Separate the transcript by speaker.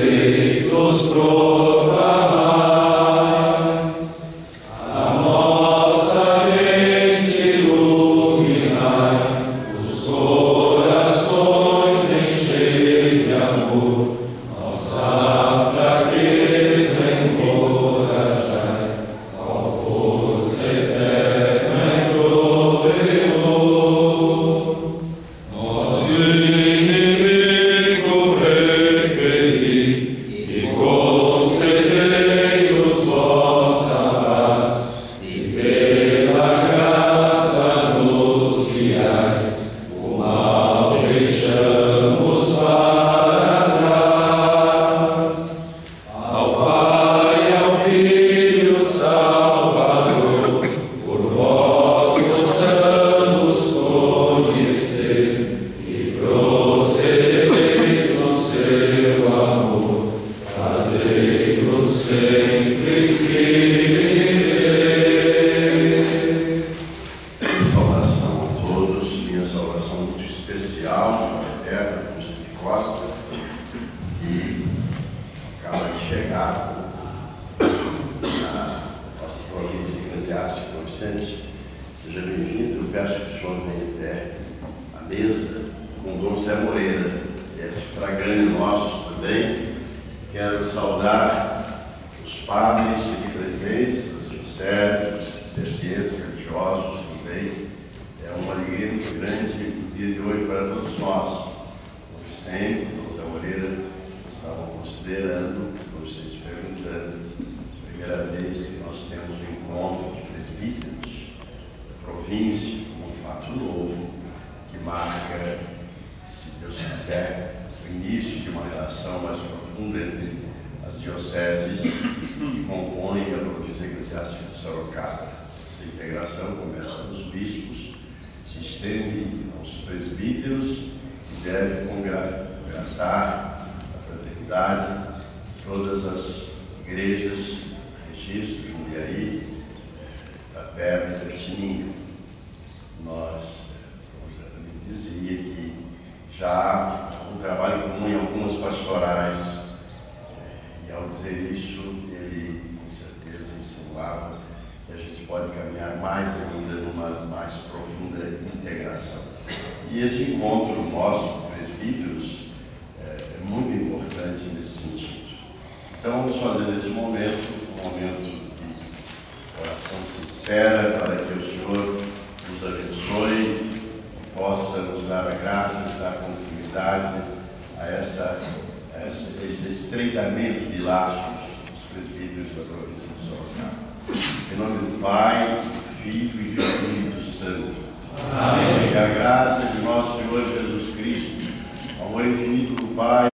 Speaker 1: feitos proclamais, a nossa mente iluminai, os corações enchei de amor, nossa fraqueza encorajai, qual força eterna e gloriosa. Nosso inimigo repeli e concedei-nos vossa paz, se pela graça nos guiais, o mal deixamos para trás. Ao Pai, ao Filho Salvador, por vós possamos conhecer e procedereis no seu amor, fazei-nos sempre felices.
Speaker 2: Saudação a todos, minha saudação muito especial, eterna, misericórdia, que acaba de chegar na nossa província eclesiástica São Vicente. Seja bem-vindo. Eu peço que o senhor venha até a mesa com o Dom Zé Moreira, que é esse fragante nosso também. Quero saudar os padres aqui presentes, das dioceses, os cistercienses, religiosos também. É uma alegria muito grande o dia de hoje para todos nós. O Vicente, o Dom Zé Moreira estavam considerando, o Vicente perguntando, primeira vez que nós temos um encontro de presbíteros da província, como um fato novo, que marca, se Deus quiser, o início de uma relação mais profunda entre as dioceses que compõem a província eclesiástica de Sorocaba. Essa integração começa nos bispos, se estende aos presbíteros e deve congraçar a fraternidade, todas as igrejas, Registro, Jundiaí, Itapeva e Pertininga. Nós, como já também dizia, que já há um trabalho comum em algumas pastorais, e ao dizer isso, ele com certeza insinuava que a gente pode caminhar mais ainda numa mais profunda integração. E esse encontro nosso, presbíteros, é muito importante nesse sentido. Então vamos fazer nesse momento um momento de oração sincera para que o Senhor nos abençoe, possa nos dar a graça de dar continuidade a esse estreitamento de laços dos presbíteros da província de Sorocaba. Em nome do Pai, do Filho e do Espírito Santo. Amém. Que a graça de nosso Senhor Jesus Cristo, o amor infinito do Pai,